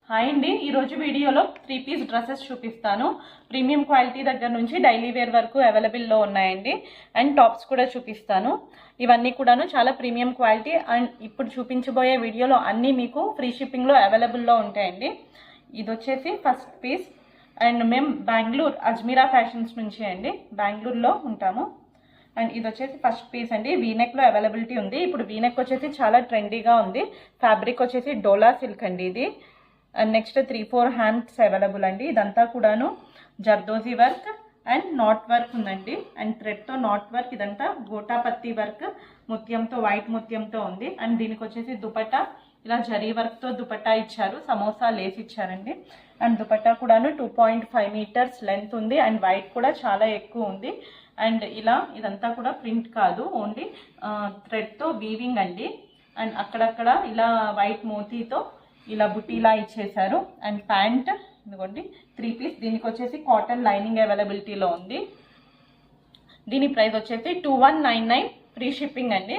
Hi అండి, ఈరోజు వీడియోలో 3 పీస్ డ్రెస్సెస్ చూపిస్తాను. ప్రీమియం క్వాలిటీ దగ్గర నుంచి డైలీ వేర్ వరకు అవైలబుల్లో ఉన్నాయండి. అండ్ టాప్స్ కూడా చూపిస్తాను. ఇవన్నీ కూడాను చాలా ప్రీమియం క్వాలిటీ. అండ్ ఇప్పుడు చూపించబోయే వీడియోలో అన్నీ మీకు ఫ్రీ షిప్పింగ్లో అవైలబుల్లో ఉంటాయండి. ఇది వచ్చేసి ఫస్ట్ పీస్. అండ్ మేము బెంగళూరు అజ్మీరా ఫ్యాషన్స్ నుంచి అండి, బెంగళూరులో ఉంటాము. అండ్ ఇది వచ్చేసి ఫస్ట్ పీస్ అండి. వీనెక్లో అవైలబిలిటీ ఉంది. ఇప్పుడు వీనెక్ వచ్చేసి చాలా ట్రెండీగా ఉంది. ఫ్యాబ్రిక్ వచ్చేసి డోలా సిల్క్ అండి ఇది. అండ్ నెక్స్ట్ 3-4 హ్యాండ్స్ అవైలబుల్ అండి. ఇదంతా కూడాను zardozi work and not work ఉందండి. అండ్ థ్రెడ్తో నాట్ వర్క్, ఇదంతా గోటాపత్తి వర్క్ ముత్యంతో, వైట్ ముత్యంతో ఉంది. అండ్ దీనికి వచ్చేసి దుపట్టా ఇలా జరీ వర్క్తో దుపట్టా ఇచ్చారు, సమోసా లేస్ ఇచ్చారండి. అండ్ దుపట్టా కూడాను 2.5 మీటర్స్ లెంత్ ఉంది. అండ్ వైట్ కూడా చాలా ఎక్కువ ఉంది. అండ్ ఇలా ఇదంతా కూడా ప్రింట్ కాదు, ఓన్లీ థ్రెడ్తో వీవింగ్ అండి. అండ్ అక్కడక్కడ ఇలా వైట్ మోతీతో ఇలా బుటీలా ఇచ్చేసారు. అండ్ ప్యాంట్ ఇదిగోండి 3 పీస్. దీనికి వచ్చేసి కాటన్ లైనింగ్ అవైలబిలిటీలో ఉంది. దీని ప్రైస్ వచ్చేసి 2199 ఫ్రీ షిప్పింగ్ అండి.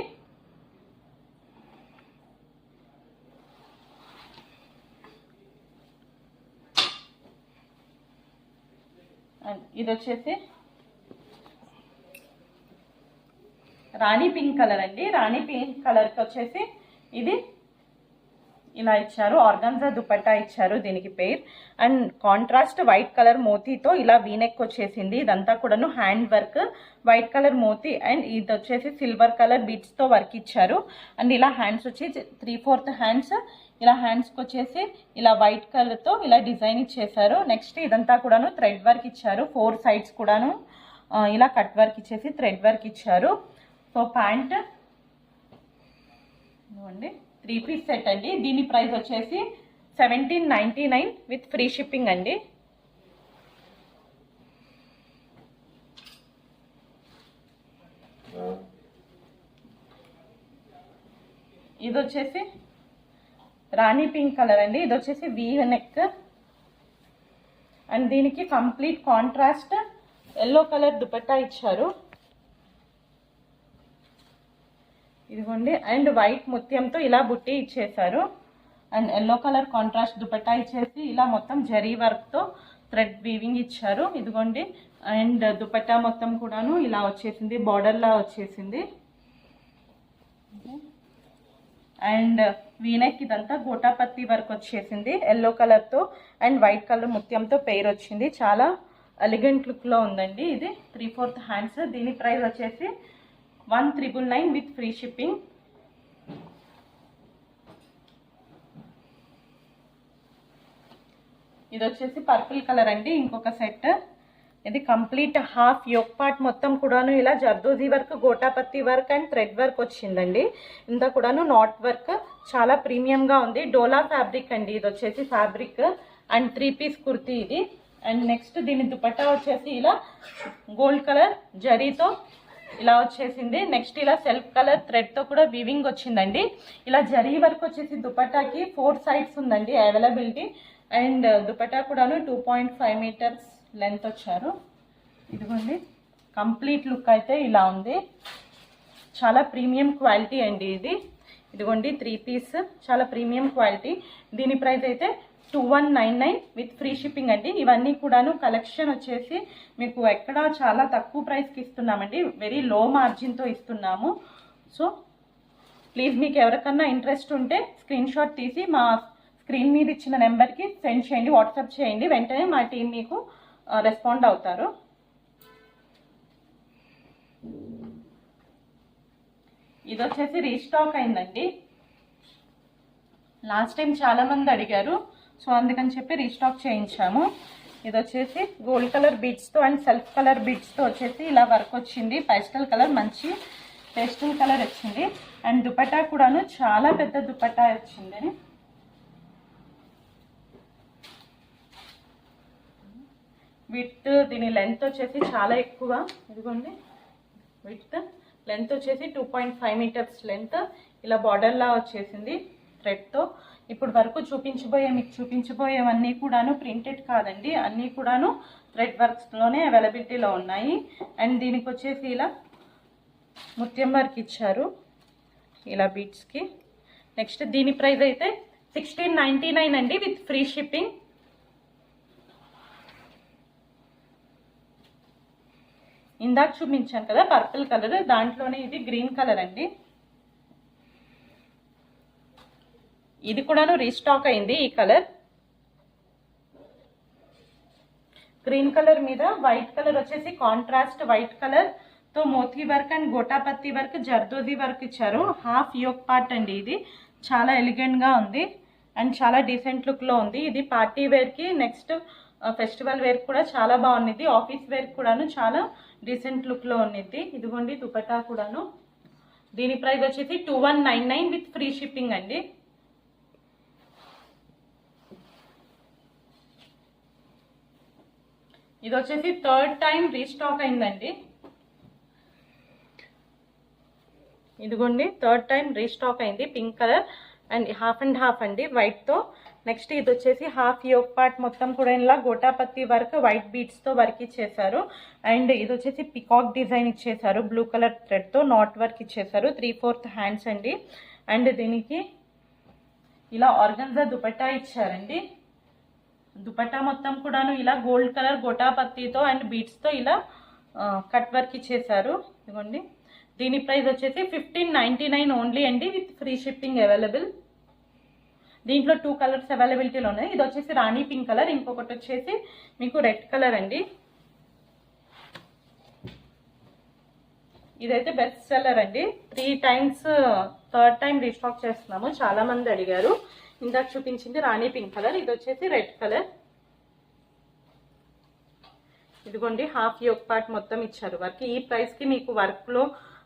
అండ్ ఇది వచ్చేసి రాణి పింక్ కలర్ అండి. రాణి పింక్ కలర్కి వచ్చేసి ఇది ఇలా ఇచ్చారు, ఆర్గాన్జా దుపట్టా ఇచ్చారు దీనికి pair. And contrast white colour మోతీతో ఇలా వీనెక్ వచ్చేసింది. ఇదంతా కూడాను హ్యాండ్ వర్క్, వైట్ కలర్ మోతీ. అండ్ ఇది వచ్చేసి సిల్వర్ కలర్ బీడ్స్తో వర్క్ ఇచ్చారు. అండ్ ఇలా హ్యాండ్స్ వచ్చి 3/4 హ్యాండ్స్, ఇలా హ్యాండ్స్కి వచ్చేసి ఇలా వైట్ కలర్తో ఇలా డిజైన్ ఇచ్చేసారు. నెక్స్ట్ ఇదంతా కూడాను థ్రెడ్ వర్క్ ఇచ్చారు. 4 సైడ్స్ కూడాను ఇలా కట్ వర్క్ ఇచ్చేసి థ్రెడ్ వర్క్ ఇచ్చారు. సో ప్యాంట్ ఇవ్వండి 3 పీస్ సెట్ అండి. దీని ప్రైస్ వచ్చేసి 1799 విత్ ఫ్రీ షిప్పింగ్ అండి. ఇది వచ్చేసి రాణి పింక్ కలర్ అండి. ఇది వచ్చేసి వీ నెక్. అండ్ దీనికి complete contrast yellow colour dupatta ఇచ్చారు, ఇదిగోండి. అండ్ వైట్ ముత్యంతో ఇలా బుట్టి ఇచ్చేసారు. And yellow colour contrast dupatta ఇచ్చేసి ఇలా మొత్తం జరీ వర్క్తో థ్రెడ్ వీవింగ్ ఇచ్చారు, ఇదిగోండి. అండ్ దుపట్టా మొత్తం కూడాను ఇలా వచ్చేసింది, బార్డర్లా వచ్చేసింది. అండ్ వీనెక్ ఇదంతా గోటాపత్తి వర్క్ వచ్చేసింది ఎల్లో కలర్తో. అండ్ వైట్ కలర్ ముత్యంతో పెయిర్ వచ్చింది, చాలా ఎలిగెంట్ లుక్లో ఉందండి. ఇది 3/4 హ్యాండ్స్. దీని ప్రైస్ వచ్చేసి 1999 విత్ ఫ్రీ షిప్పింగ్. ఇది వచ్చేసి పర్పుల్ కలర్ అండి, ఇంకొక సెట్. ఇది కంప్లీట్ హాఫ్ యోక్ పార్ట్ మొత్తం కూడాను ఇలా zardozi work, gota patti work and thread work వచ్చిందండి. ఇంత కూడాను నాట్ వర్క్, చాలా ప్రీమియంగా ఉంది. డోలా ఫ్యాబ్రిక్ అండి ఇది వచ్చేసి ఫ్యాబ్రిక్. అండ్ 3 పీస్ కుర్తీ ఇది. అండ్ నెక్స్ట్ దీని దుపట్టా వచ్చేసి ఇలా గోల్డ్ కలర్ జరీతో ఇలా వచ్చేసింది. నెక్స్ట్ ఇలా సెల్ఫ్ కలర్ థ్రెడ్తో కూడా వీవింగ్ వచ్చిందండి. ఇలా జరీ వర్క్ వచ్చేసి దుపట్టాకి 4 సైడ్స్ ఉందండి అవైలబిలిటీ. అండ్ దుపట్టా కూడాను 2.5 మీటర్స్ లెంత్ వచ్చారు, ఇదిగోండి. కంప్లీట్ లుక్ అయితే ఇలా ఉంది, చాలా ప్రీమియం క్వాలిటీ అండి ఇది. ఇదిగోండి 3 పీస్, చాలా ప్రీమియం క్వాలిటీ. దీని ప్రైస్ అయితే 2199 విత్ ఫ్రీ షిప్పింగ్ అండి. ఇవన్నీ కూడాను కలెక్షన్ వచ్చేసి మీకు ఎక్కడ చాలా తక్కువ ప్రైస్కి ఇస్తున్నామండి, వెరీ లో మార్జిన్తో ఇస్తున్నాము. సో ప్లీజ్ మీకు ఎవరికన్నా ఇంట్రెస్ట్ ఉంటే స్క్రీన్ షాట్ తీసి మా స్క్రీన్ మీద ఇచ్చిన నెంబర్కి సెండ్ చేయండి, వాట్సాప్ చేయండి. వెంటనే మా టీం మీకు రెస్పాండ్ అవుతారు. ఇది వచ్చేసి రీస్టాక్ అయిందండి. లాస్ట్ టైం చాలామంది అడిగారు, సో అందుకని చెప్పి రీస్టాక్ చేయించాము. ఇది వచ్చేసి గోల్డ్ కలర్ బీడ్స్తో అండ్ సెల్ఫ్ కలర్ బీడ్స్తో వచ్చేసి ఇలా వర్క్ వచ్చింది. పేస్టల్ కలర్, మంచి పేస్టల్ కలర్ వచ్చింది. అండ్ దుపట్టా కూడాను చాలా పెద్ద దుపట్టా వచ్చింది. విత్ దీని లెంత్ వచ్చేసి చాలా ఎక్కువ, ఇదిగోండి. విత్ లెంత్ వచ్చేసి 2.5 మీటర్స్ లెంత్. ఇలా బార్డర్లా వచ్చేసింది థ్రెడ్తో. ఇప్పుడు వరకు మీకు చూపించబోయేవన్నీ కూడాను ప్రింటెడ్ కాదండి, అన్నీ కూడాను థ్రెడ్ వర్క్స్లోనే అవైలబిలిటీలో ఉన్నాయి. అండ్ దీనికి వచ్చేసి ఇలా ముత్యం వర్క్ ఇచ్చారు ఇలా బీడ్స్కి. నెక్స్ట్ దీని ప్రైస్ అయితే 1699 అండి విత్ ఫ్రీ షిప్పింగ్. ఇందాక చూపించాను కదా పర్పుల్ కలర్, దాంట్లోనే ఇది గ్రీన్ కలర్ అండి. ఇది కూడాను రీస్టాక్ అయింది. ఈ కలర్ గ్రీన్ కలర్ మీద వైట్ కలర్ వచ్చేసి కాంట్రాస్ట్ వైట్ కలర్ తో moti work and gota patti work, zardozi work ఇచ్చారు. హాఫ్ యోక్ పార్ట్ అండి. ఇది చాలా ఎలిగెంట్ గా ఉంది అండ్ చాలా డీసెంట్ లుక్ లో ఉంది. ఇది పార్టీ వేర్ కి, నెక్స్ట్ ఫెస్టివల్ వేర్ కూడా చాలా బాగుంది. ఆఫీస్ వేర్ కూడాను చాలా డీసెంట్ లుక్ లో ఉన్నది. ఇదిగోండి దుపట్టా కూడాను. దీని ప్రైస్ వచ్చేసి 2199 విత్ ఫ్రీ షిప్పింగ్ అండి. ఇది వచ్చేసి థర్డ్ టైం రీస్టాక్ అయిందండి. ఇదిగోండి థర్డ్ టైం రీస్టాక్ అయింది. పింక్ కలర్ అండ్ హాఫ్ అండి వైట్ తో. నెక్స్ట్ ఇది వచ్చేసి హాఫ్ యోక్ పార్ట్ మొత్తం కూడా ఇలా గోటాపత్తి వర్క్ వైట్ బీడ్స్ తో వర్క్ ఇచ్చేసారు. అండ్ ఇది వచ్చేసి పికాక్ డిజైన్ ఇచ్చేసారు. బ్లూ కలర్ థ్రెడ్ తో నాట్ వర్క్ ఇచ్చేసారు. 3/4 హ్యాండ్స్ అండి. అండ్ దీనికి ఇలా ఆర్గన్జా దుపట్టా ఇచ్చారండి. దుపట్టా మొత్తం కూడాను ఇలా గోల్డ్ కలర్ గోటాపత్తితో అండ్ బీడ్స్ తో ఇలా కట్ వర్క్ ఇచ్చేసారు. ఇదిగోండి దీని ప్రైస్ వచ్చేసి 1599 ఓన్లీ అండి విత్ ఫ్రీ షిప్పింగ్ అవైలబుల్. దీంట్లో 2 కలర్స్ అవైలబిలిటీలో ఉన్నాయి. ఇది వచ్చేసి రాణి పింక్ కలర్, ఇంకొకటి వచ్చేసి మీకు రెడ్ కలర్ అండి. ఇదైతే బెస్ట్ సెల్లర్ అండి. 3 టైమ్స్ థర్డ్ టైం రీస్టాక్ చేస్తున్నాము. చాలా మంది అడిగారు. ఇందాక చూపించింది రాణి పింక్ కలర్, ఇది వచ్చేసి రెడ్ కలర్. ఇదిగోండి హాఫ్ యోక్ పార్ట్ మొత్తం ఇచ్చారు వర్క్. ఈ ప్రైస్ కి మీకు వర్క్ లో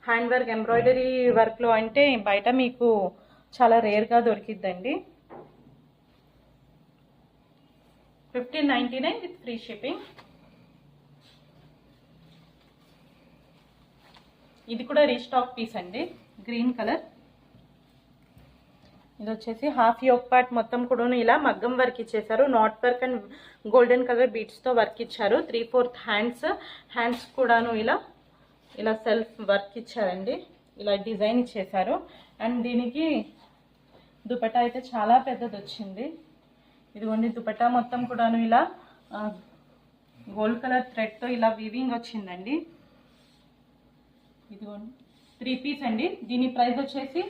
హ్యాండ్ వర్క్ ఎంబ్రాయిడరీ వర్క్ లో అంటే బయట మీకు చాలా రేర్ గా దొరికిద్దండి. 1599 విత్ ఫ్రీ షిప్పింగ్. ఇది కూడా రీస్టాక్ పీస్ అండి. Green colour. ఇది వచ్చేసి హాఫ్ యోక్ పార్ట్ మొత్తం కూడా ఇలా మగ్గం వర్క్ ఇచ్చేసారు. Not work and golden colour beads తో వర్క్ ఇచ్చారు. 3/4 హ్యాండ్స్ కూడాను ఇలా సెల్ఫ్ వర్క్ ఇచ్చారండి. ఇలా డిజైన్ ఇచ్చేసారు. అండ్ దీనికి దుపట్టా అయితే చాలా పెద్దది వచ్చింది. ఇదిగోండి దుపట్టా మొత్తం కూడాను ఇలా గోల్డ్ కలర్ థ్రెడ్ తో ఇలా వీవింగ్ వచ్చిందండి. ఇదిగోండి 3 పీస్ అండి. దీని ప్రైస్ వచ్చేసి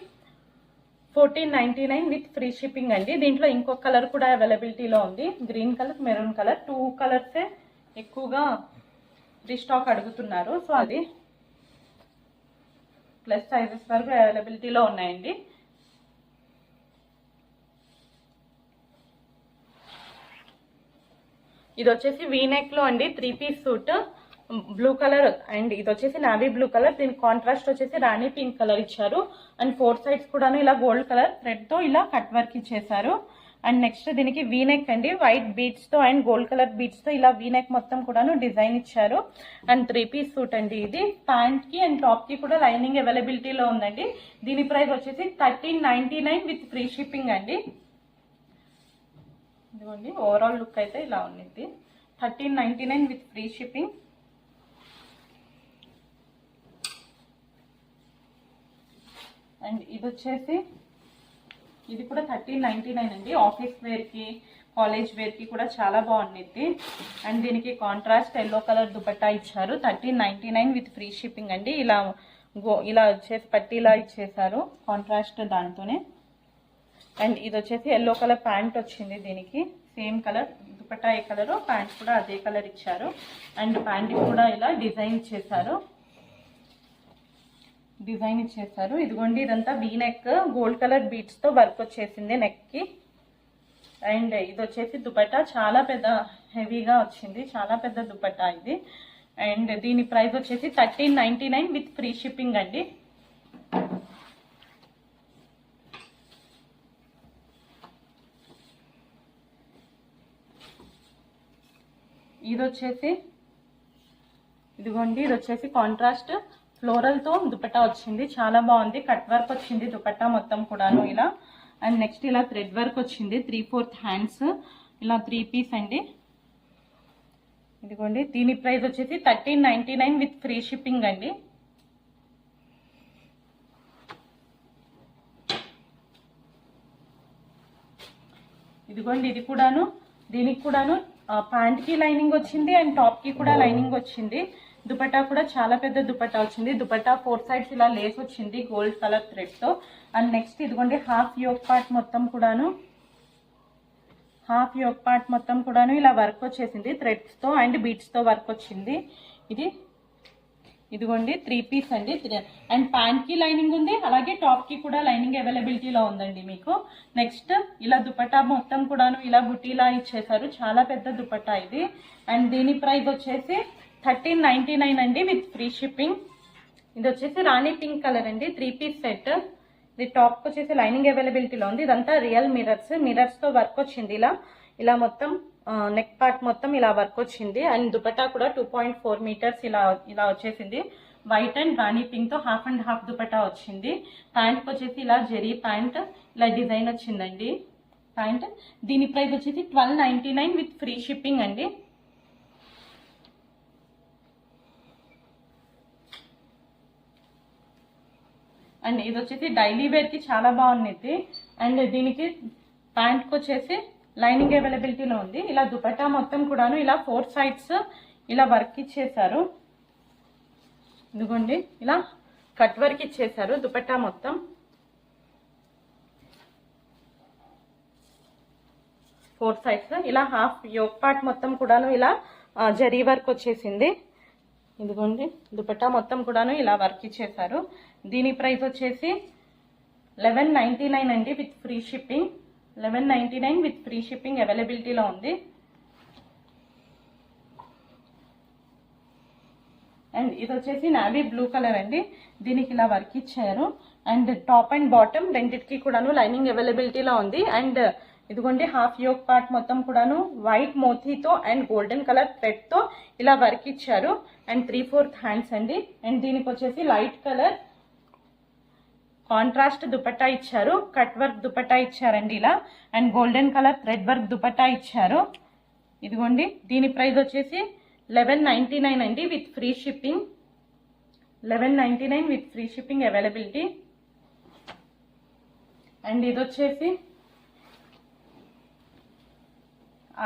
1499 విత్ ఫ్రీ షిప్పింగ్ అండి. దీంట్లో ఇంకొక కలర్ కూడా అవైలబిలిటీలో ఉంది. Green colour, maroon colour. 2 కలర్సే ఎక్కువగా రీస్టాక్ అడుగుతున్నారు. సో అది ప్లస్ సైజెస్ వరకు అవైలబిలిటీలో ఉన్నాయండి. ఇది వచ్చేసి వీనెక్ లో అండి 3 piece suit. Blue colour and ఇది వచ్చేసి నావీ బ్లూ కలర్. దీని కాంట్రాస్ట్ వచ్చేసి రాణి పింక్ కలర్ ఇచ్చారు. అండ్ 4 సైడ్స్ కూడా ఇలా గోల్డ్ కలర్ థ్రెడ్ తో ఇలా కట్ వర్క్ ఇచ్చేసారు. అండ్ నెక్స్ట్ దీనికి వీనెక్ అండి. వైట్ బీడ్స్ తో అండ్ గోల్డ్ కలర్ బీడ్స్ తో ఇలా వీనెక్ మొత్తం కూడాను డిజైన్ ఇచ్చారు. అండ్ 3 పీస్ సూట్ అండి. ఇది ప్యాంట్ కి అండ్ టాప్ కి కూడా లైనింగ్ అవైలబిలిటీలో ఉందండి. దీని ప్రైస్ వచ్చేసి 1399 విత్ ఫ్రీ షిప్పింగ్ అండి. ఇదిగోండి ఓవరాల్ లుక్ అయితే ఇలా ఉంది. 1399 విత్ ఫ్రీ షిప్పింగ్. అండ్ ఇది వచ్చేసి ఇది కూడా 1399 అండి. ఆఫీస్ వేర్ కి, కాలేజ్ వేర్ కి కూడా చాలా బాగుంది. అండ్ దీనికి కాంట్రాస్ట్ ఎల్లో కలర్ దుపట్టా ఇచ్చారు. 1399 విత్ ఫ్రీ షిప్పింగ్ అండి. ఇలా వచ్చేసి పట్టీలా ఇచ్చేసారు కాంట్రాస్ట్ దాంతోనే. అండ్ ఇది వచ్చేసి ఎల్లో కలర్ ప్యాంట్ వచ్చింది. దీనికి సేమ్ కలర్ దుపట్టా ఏ కలర్, ప్యాంట్ కూడా అదే కలర్ ఇచ్చారు. అండ్ ప్యాంట్ కూడా ఇలా డిజైన్ ఇచ్చేసారు. ఇదిగోండి ఇదంతా V neck, gold colour beads తో వర్క్ వచ్చేసింది నెక్ కి. అండ్ ఇది వచ్చేసి దుపట్టా చాలా పెద్ద హెవీగా వచ్చింది. చాలా పెద్ద దుపట్టా ఇది. అండ్ దీని ప్రైస్ వచ్చేసి 1399 విత్ ఫ్రీ షిప్పింగ్ అండి. ఇదిగోండి ఇది వచ్చేసి కాంట్రాస్ట్ ఫ్లోరల్ తో దుపట్టా వచ్చింది. చాలా బాగుంది. కట్ వర్క్ వచ్చింది దుపట్టా మొత్తం కూడాను ఇలా. అండ్ నెక్స్ట్ ఇలా థ్రెడ్ వర్క్ వచ్చింది. 3/4 హ్యాండ్స్ ఇలా 3 పీస్ అండి. ఇదిగోండి దీని ప్రైస్ వచ్చేసి 1399 విత్ ఫ్రీ షిప్పింగ్ అండి. ఇదిగోండి ఇది కూడాను, దీనికి కూడాను ప్యాంట్కి లైనింగ్ వచ్చింది అండ్ టాప్కి కూడా లైనింగ్ వచ్చింది. దుపట్టా కూడా చాలా పెద్ద దుపట్టా వచ్చింది. దుపట్టా 4 సైడ్స్ ఇలా లేస్ వచ్చింది గోల్డ్ కలర్ థ్రెడ్తో. అండ్ నెక్స్ట్ ఇదిగోండి హాఫ్ యోక్ పార్ట్ మొత్తం కూడాను ఇలా వర్క్ వచ్చేసింది థ్రెడ్స్తో అండ్ బీట్స్తో వర్క్ వచ్చింది. ఇదిగోండి 3 పీస్ అండి. అండ్ ప్యాంట్కి లైనింగ్ ఉంది, అలాగే టాప్కి కూడా లైనింగ్ అవైలబిలిటీలో ఉందండి మీకు. నెక్స్ట్ ఇలా దుపట్టా మొత్తం కూడాను ఇలా బుటీలా ఇచ్చేసారు, చాలా పెద్ద దుపట్టా ఇది. అండ్ దీని ప్రైస్ వచ్చేసి 1399 అండి విత్ ఫ్రీ షిప్పింగ్. ఇది వచ్చేసి రాణి పింక్ కలర్ అండి, 3 పీస్ సెట్. ఇది టాప్ వచ్చేసి లైనింగ్ అవైలబిలిటీలో ఉంది. ఇదంతా రియల్ మిరర్స్తో వర్క్ వచ్చింది. ఇలా మొత్తం నెక్ పార్ట్ మొత్తం ఇలా వర్క్ వచ్చింది. అండ్ దుపట్టా కూడా 2.4 మీటర్స్ ఇలా వచ్చేసింది. వైట్ అండ్ రాణి పింక్ తో హాఫ్ అండ్ హాఫ్ దుపట్టా వచ్చింది. ప్యాంట్ వచ్చేసి ఇలా జెరీ ప్యాంట్ ఇలా డిజైన్ వచ్చిందండి ప్యాంట్. దీని ప్రైస్ వచ్చేసి 1299 విత్ ఫ్రీ షిప్పింగ్ అండి. అండ్ ఇది వచ్చేసి డైలీ వేర్ కి చాలా బాగుంది. అండ్ దీనికి ప్యాంట్ కి వచ్చేసి లైనింగ్ అవైలబిలిటీలో ఉంది. ఇలా దుపట్టా మొత్తం కూడాను ఇలా 4 సైడ్స్ ఇలా వర్క్ ఇచ్చేసారు. ఇదిగోండి ఇలా కట్ వర్క్ ఇచ్చేసారు దుపట్టా మొత్తం. 4 సైడ్స్ ఇలా హాఫ్ యోక్ పార్ట్ మొత్తం కూడాను ఇలా జరీ వర్క్ వచ్చేసింది. ఇదిగోండి దుపట్టా మొత్తం కూడాను ఇలా వర్క్ ఇచ్చేసారు. దీని ప్రైస్ వచ్చేసి 1199 అండి with free shipping. 1199 with free shipping అవైలబిలిటీలో ఉంది. అండ్ ఇది వచ్చేసి నావీ బ్లూ కలర్ అండి, దీనికి ఇలా వర్క్ ఇచ్చారు. అండ్ టాప్ అండ్ బాటమ్ రెండింటికి కూడాను లైనింగ్ అవైలబిలిటీలో ఉంది. అండ్ ఇదిగోండి హాఫ్ యోక్ పార్ట్ మొత్తం కూడాను వైట్ మోతీతో అండ్ గోల్డెన్ కలర్ థ్రెడ్ తో ఇలా వర్క్ ఇచ్చారు. అండ్ 3/4 హ్యాండ్స్ అండి. అండ్ దీనికి వచ్చేసి లైట్ కలర్ కాంట్రాస్ట్ దుపట్టా ఇచ్చారు, కట్ వర్క్ దుపట్టా ఇచ్చారండి ఇలా. And golden colour thread work dupatta ఇచ్చారు. ఇదిగోండి దీని ప్రైస్ వచ్చేసి 1199 అండి with free shipping. 1199 with free shipping availability. And ఇది వచ్చేసి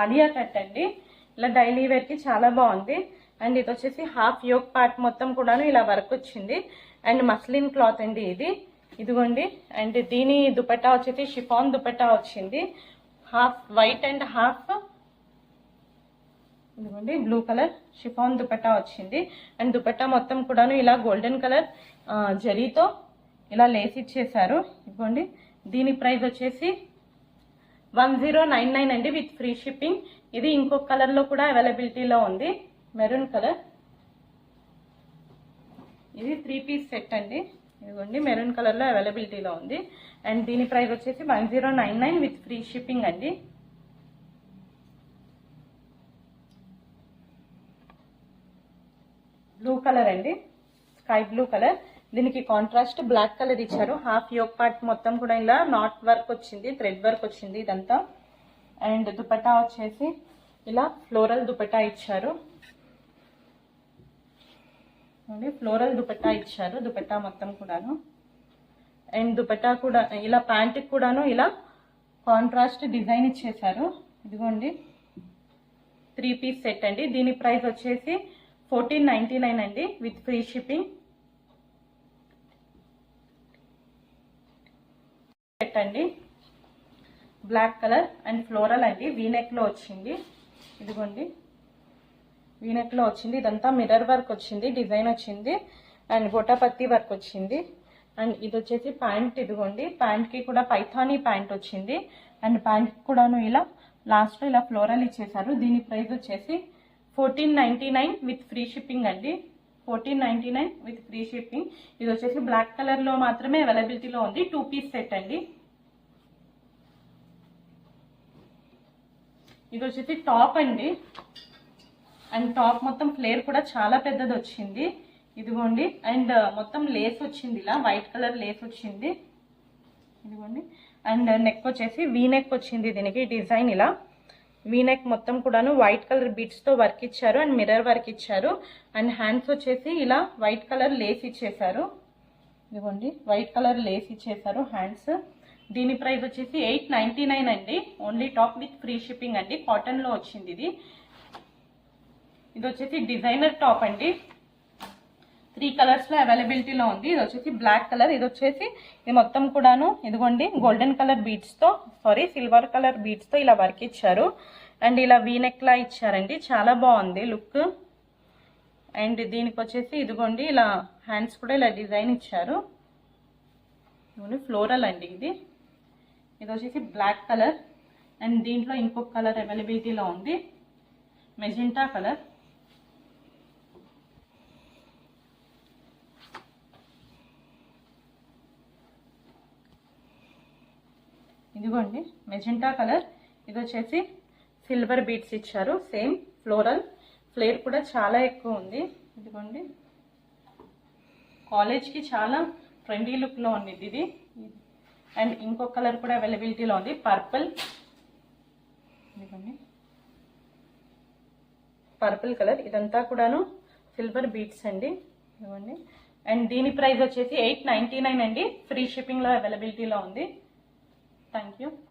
ఆలియా కట్ అండి, ఇలా డైలీ వేర్ కి చాలా బాగుంది. అండ్ ఇది వచ్చేసి హాఫ్ యోక్ పార్ట్ మొత్తం కూడాను ఇలా వర్క్ వచ్చింది. అండ్ మస్లిన్ క్లాత్ అండి ఇది. ఇదిగోండి అండ్ దీని దుపట్టా వచ్చేసి షిఫాన్ దుపట్టా వచ్చింది, హాఫ్ వైట్ అండ్ హాఫ్ ఇదిగోండి బ్లూ కలర్ షిఫాన్ దుపట్టా వచ్చింది. అండ్ దుపట్టా మొత్తం కూడాను ఇలా గోల్డెన్ కలర్ జరీతో ఇలా లేస్ ఇచ్చేసారు. ఇదిగోండి దీని ప్రైస్ వచ్చేసి 1099 అండి విత్ ఫ్రీ షిప్పింగ్. ఇది ఇంకొక కలర్ లో కూడా అవైలబిలిటీలో ఉంది, మెరూన్ కలర్. ఇది 3 పీస్ సెట్ అండి, ఇదిగోండి మెరూన్ కలర్ లో అవైలబిలిటీలో ఉంది. అండ్ దీని ప్రైస్ వచ్చేసి 1099 విత్ ఫ్రీ షిప్పింగ్ అండి. బ్లూ కలర్ అండి, స్కై బ్లూ కలర్. దీనికి కాంట్రాస్ట్ బ్లాక్ కలర్ ఇచ్చారు. హాఫ్ యోక్ పార్ట్ మొత్తం కూడా ఇలా నాట్ వర్క్ వచ్చింది, థ్రెడ్ వర్క్ వచ్చింది ఇదంతా. అండ్ దుపట్టా వచ్చేసి ఇలా ఫ్లోరల్ దుపట్టా ఇచ్చారు, ఫ్లోరల్ దుపట్టా ఇచ్చారు దుపట్టా మొత్తం కూడాను. అండ్ దుపట్టా కూడా ఇలా ప్యాంట్ కూడాను ఇలా కాంట్రాస్ట్ డిజైన్ ఇచ్చేసారు. ఇదిగోండి 3 పీస్ సెట్ అండి. దీని ప్రైస్ వచ్చేసి 1499 అండి విత్ ఫ్రీ షిప్పింగ్. సెట్ అండి బ్లాక్ కలర్ అండ్ ఫ్లోరల్ అండి, వీనెక్ లో వచ్చింది. ఇదిగోండి వీనెక్ లో వచ్చింది, ఇదంతా మిర్రర్ వర్క్ వచ్చింది, డిజైన్ వచ్చింది అండ్ గోటాపత్తి వర్క్ వచ్చింది. అండ్ ఇది వచ్చేసి ప్యాంట్. ఇదిగోండి ప్యాంట్ కి కూడా పైథానీ ప్యాంట్ వచ్చింది. అండ్ ప్యాంట్ కూడాను ఇలా లాస్ట్ లో ఇలా ఫ్లోరల్ ఇచ్చేసారు. దీని ప్రైస్ వచ్చేసి 1499 విత్ ఫ్రీ షిప్పింగ్ అండి. 1499 విత్ ఫ్రీ షిప్పింగ్. ఇది వచ్చేసి బ్లాక్ కలర్ లో మాత్రమే అవైలబిలిటీలో ఉంది, 2 పీస్ సెట్ అండి. ఇది వచ్చేసి టాప్ అండి. అండ్ టాప్ మొత్తం ఫ్లేర్ కూడా చాలా పెద్దది వచ్చింది. ఇదిగోండి అండ్ మొత్తం లేస్ వచ్చింది, ఇలా వైట్ కలర్ లేస్ వచ్చింది. ఇదిగోండి అండ్ నెక్ వచ్చేసి వీనెక్ వచ్చింది. దీనికి డిజైన్ ఇలా వీనెక్ మొత్తం కూడాను వైట్ కలర్ బీట్స్ తో వర్క్ ఇచ్చారు అండ్ మిర్రర్ వర్క్ ఇచ్చారు. అండ్ హ్యాండ్స్ వచ్చేసి ఇలా వైట్ కలర్ లేస్ ఇచ్చేసారు. ఇదిగోండి వైట్ కలర్ లేస్ ఇచ్చేసారు హ్యాండ్స్. దీని ప్రైస్ వచ్చేసి 899 అండి. Only top with free shipping అండి. కాటన్లో వచ్చింది ఇది. ఇది వచ్చేసి డిజైనర్ టాప్ అండి. 3 కలర్స్లో అవైలబిలిటీలో ఉంది. ఇది వచ్చేసి బ్లాక్ కలర్, ఇది వచ్చేసి ఇది మొత్తం కూడాను ఇదిగోండి గోల్డెన్ కలర్ బీడ్స్తో సిల్వర్ కలర్ బీడ్స్తో ఇలా వర్క్ ఇచ్చారు. అండ్ ఇలా వీనెక్ లా ఇచ్చారండి. చాలా బాగుంది లుక్. అండ్ దీనికి వచ్చేసి ఇదిగోండి ఇలా హ్యాండ్స్ కూడా ఇలా డిజైన్ ఇచ్చారు. ఫ్లోరల్ అండి ఇది. ఇది వచ్చేసి బ్లాక్ కలర్. అండ్ దీంట్లో ఇంకొక కలర్ అవైలబిలిటీలో ఉంది, మెజెంటా కలర్. ఇదిగోండి మెజెంటా కలర్. ఇది వచ్చేసి సిల్వర్ బీడ్స్ ఇచ్చారు. సేమ్ ఫ్లోరల్, ఫ్లేర్ కూడా చాలా ఎక్కువ ఉంది. ఇదిగోండి కాలేజ్కి చాలా ట్రెండీ లుక్లో ఉంది ఇది. అండ్ ఇంకొక కలర్ కూడా అవైలబిలిటీలో ఉంది, పర్పుల్. ఇదిగోండి పర్పుల్ కలర్. ఇదంతా కూడాను సిల్వర్ బీడ్స్ అండి. ఇదిగోండి. అండ్ దీని ప్రైస్ వచ్చేసి 899 అండి. ఫ్రీ షిప్పింగ్లో అవైలబిలిటీలో ఉంది. Thank you.